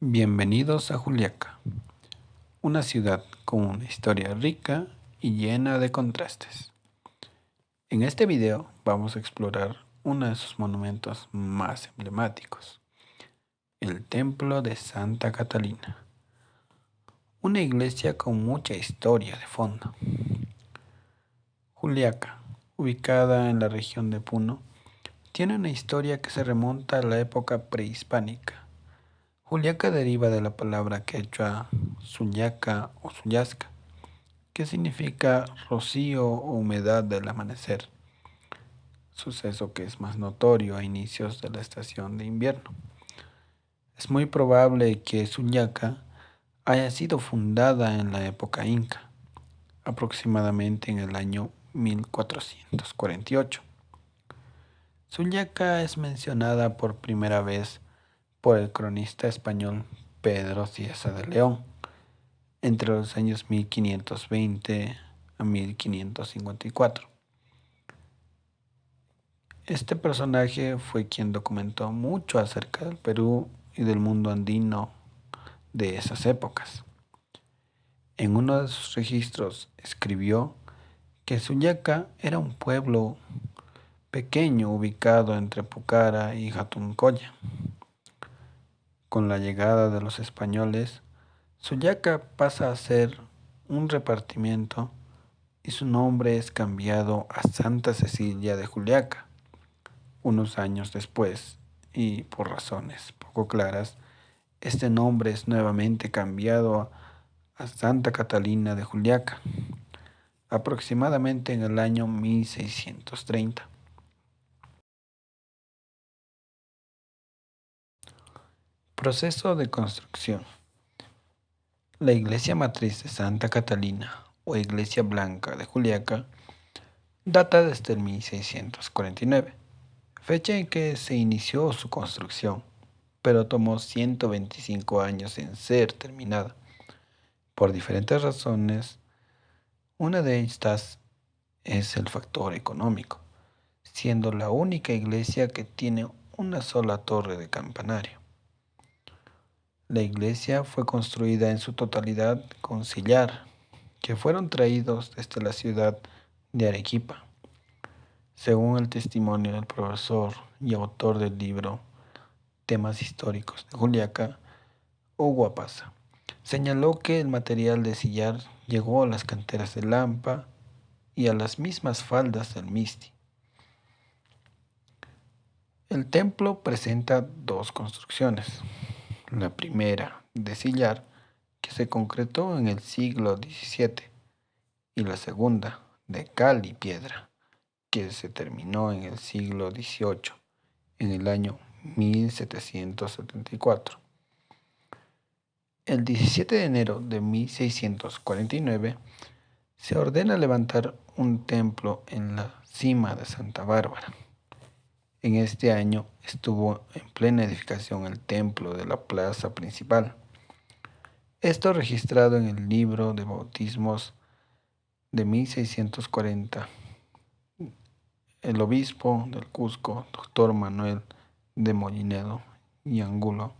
Bienvenidos a Juliaca, una ciudad con una historia rica y llena de contrastes. En este video vamos a explorar uno de sus monumentos más emblemáticos, el Templo de Santa Catalina, una iglesia con mucha historia de fondo. Juliaca, ubicada en la región de Puno, tiene una historia que se remonta a la época prehispánica. Juliaca deriva de la palabra quechua Suyaca o Suyasca, que significa rocío o humedad del amanecer, suceso que es más notorio a inicios de la estación de invierno. Es muy probable que Suyaca haya sido fundada en la época inca, aproximadamente en el año 1448. Suyaca es mencionada por primera vez por el cronista español Pedro Cieza de León entre los años 1520 a 1554. Este personaje fue quien documentó mucho acerca del Perú y del mundo andino de esas épocas. En uno de sus registros escribió que Suyaca era un pueblo pequeño ubicado entre Pucara y Jatuncoya. Con la llegada de los españoles, Suyaca pasa a ser un repartimiento y su nombre es cambiado a Santa Cecilia de Juliaca. Unos años después, y por razones poco claras, este nombre es nuevamente cambiado a Santa Catalina de Juliaca, aproximadamente en el año 1630. Proceso de construcción. La iglesia matriz de Santa Catalina, o Iglesia Blanca de Juliaca, data desde el 1649, fecha en que se inició su construcción, pero tomó 125 años en ser terminada, por diferentes razones. Una de estas es el factor económico, siendo la única iglesia que tiene una sola torre de campanario. La iglesia fue construida en su totalidad con sillar, que fueron traídos desde la ciudad de Arequipa, según el testimonio del profesor y autor del libro Temas históricos de Juliaca, Hugo Apaza. Señaló que el material de sillar llegó a las canteras de Lampa y a las mismas faldas del Misti. El templo presenta dos construcciones. La primera, de sillar, que se concretó en el siglo XVII, y la segunda, de cal y piedra, que se terminó en el siglo XVIII, en el año 1774. El 17 de enero de 1649 se ordena levantar un templo en la cima de Santa Bárbara. En este año estuvo en plena edificación el templo de la plaza principal. Esto registrado en el libro de bautismos de 1640. El obispo del Cusco, doctor Manuel de Mollinedo y Angulo.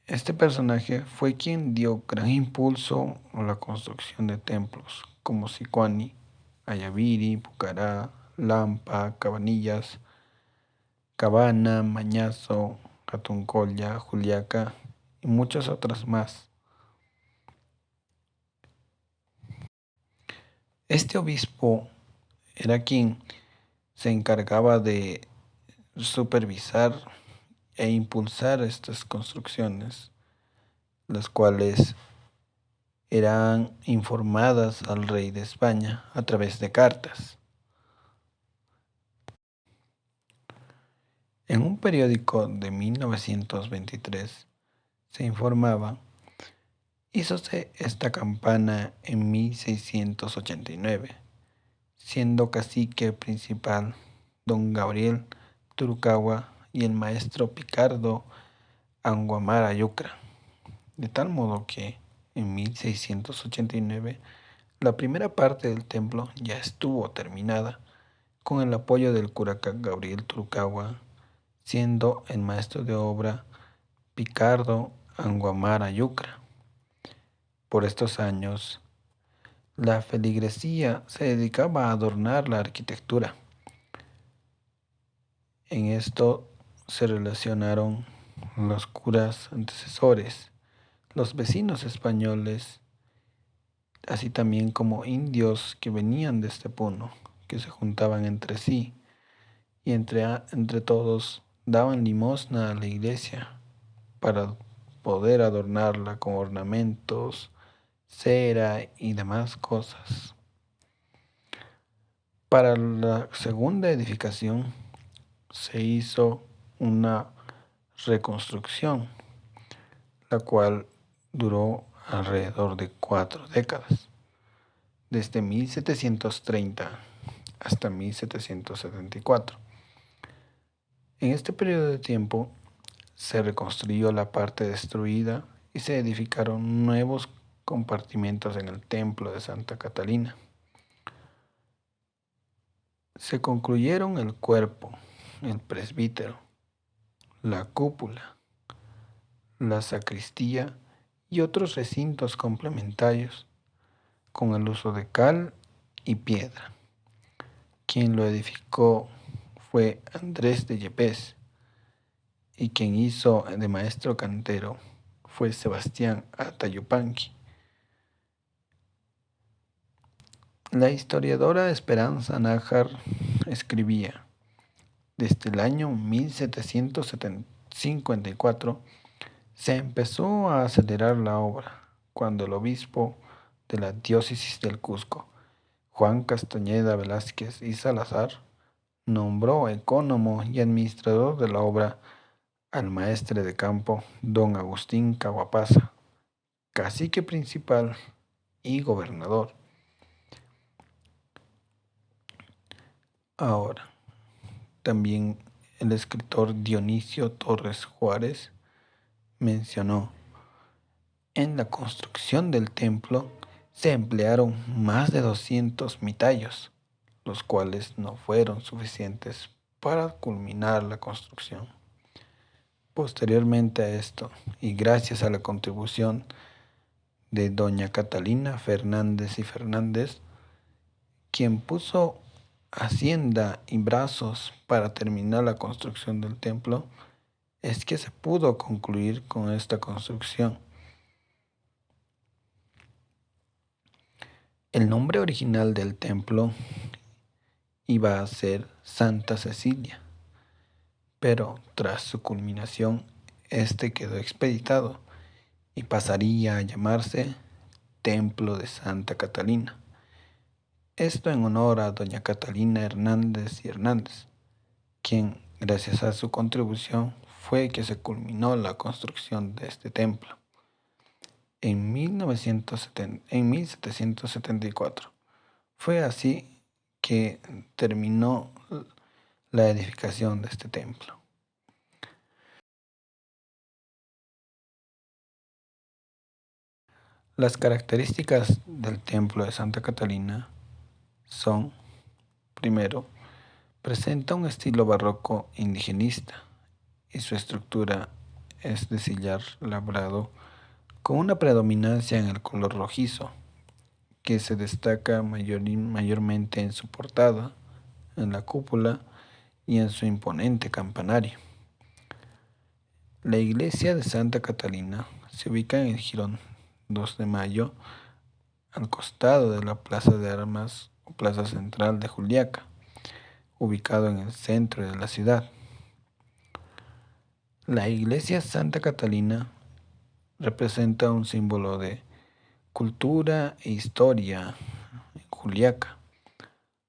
Este personaje fue quien dio gran impulso a la construcción de templos como Sicuani, Ayaviri, Pucará, Lampa, Cabanillas, Cabana, Mañazo, Catuncolla, Juliaca y muchas otras más. Este obispo era quien se encargaba de supervisar e impulsar estas construcciones, las cuales eran informadas al rey de España a través de cartas. En un periódico de 1923 se informaba: hízose esta campana en 1689, siendo cacique principal don Gabriel Turucagua y el maestro Picardo Anguamara Yucra, de tal modo que en 1689 la primera parte del templo ya estuvo terminada, con el apoyo del cura Gabriel Turucagua, siendo el maestro de obra Picardo Anguamara Yucra. Por estos años, la feligresía se dedicaba a adornar la arquitectura. En esto se relacionaron los curas antecesores, los vecinos españoles, así también como indios que venían desde Puno, que se juntaban entre sí y entre todos daban limosna a la iglesia para poder adornarla con ornamentos, cera y demás cosas. Para la segunda edificación se hizo una reconstrucción, la cual duró alrededor de 4 décadas, desde 1730 hasta 1774. En este periodo de tiempo se reconstruyó la parte destruida y se edificaron nuevos compartimentos en el templo de Santa Catalina. Se concluyeron el cuerpo, el presbítero, la cúpula, la sacristía y otros recintos complementarios con el uso de cal y piedra. Quien lo edificó fue Andrés de Yepes y quien hizo de maestro cantero fue Sebastián Atayupanqui. La historiadora Esperanza Nájar escribía: desde el año 1754 se empezó a acelerar la obra, cuando el obispo de la diócesis del Cusco, Juan Castañeda Velázquez y Salazar, nombró ecónomo y administrador de la obra al maestre de campo don Agustín Caguapaza, cacique principal y gobernador. Ahora, también el escritor Dionisio Torres Juárez mencionó: en la construcción del templo se emplearon más de 200 mitayos, los cuales no fueron suficientes para culminar la construcción. Posteriormente a esto, y gracias a la contribución de doña Catalina Fernández y Fernández, quien puso hacienda y brazos para terminar la construcción del templo, es que se pudo concluir con esta construcción. El nombre original del templo iba a ser Santa Cecilia, pero tras su culminación, este quedó expeditado y pasaría a llamarse Templo de Santa Catalina. Esto en honor a doña Catalina Hernández y Hernández, quien, gracias a su contribución, fue que se culminó la construcción de este templo. En 1774. Fue así que terminó la edificación de este templo. Las características del templo de Santa Catalina son: primero, presenta un estilo barroco indigenista y su estructura es de sillar labrado con una predominancia en el color rojizo, que se destaca mayormente en su portada, en la cúpula y en su imponente campanario. La iglesia de Santa Catalina se ubica en el jirón 2 de Mayo, al costado de la Plaza de Armas o Plaza Central de Juliaca, ubicado en el centro de la ciudad. La iglesia Santa Catalina representa un símbolo de cultura e historia en Juliaca.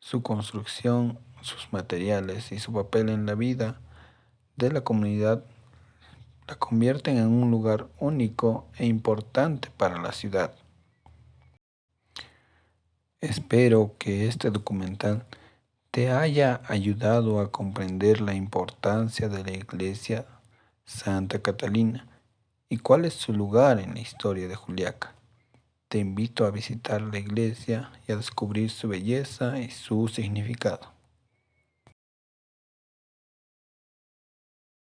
Su construcción, sus materiales y su papel en la vida de la comunidad la convierten en un lugar único e importante para la ciudad. Espero que este documental te haya ayudado a comprender la importancia de la iglesia Santa Catalina y cuál es su lugar en la historia de Juliaca. Te invito a visitar la iglesia y a descubrir su belleza y su significado.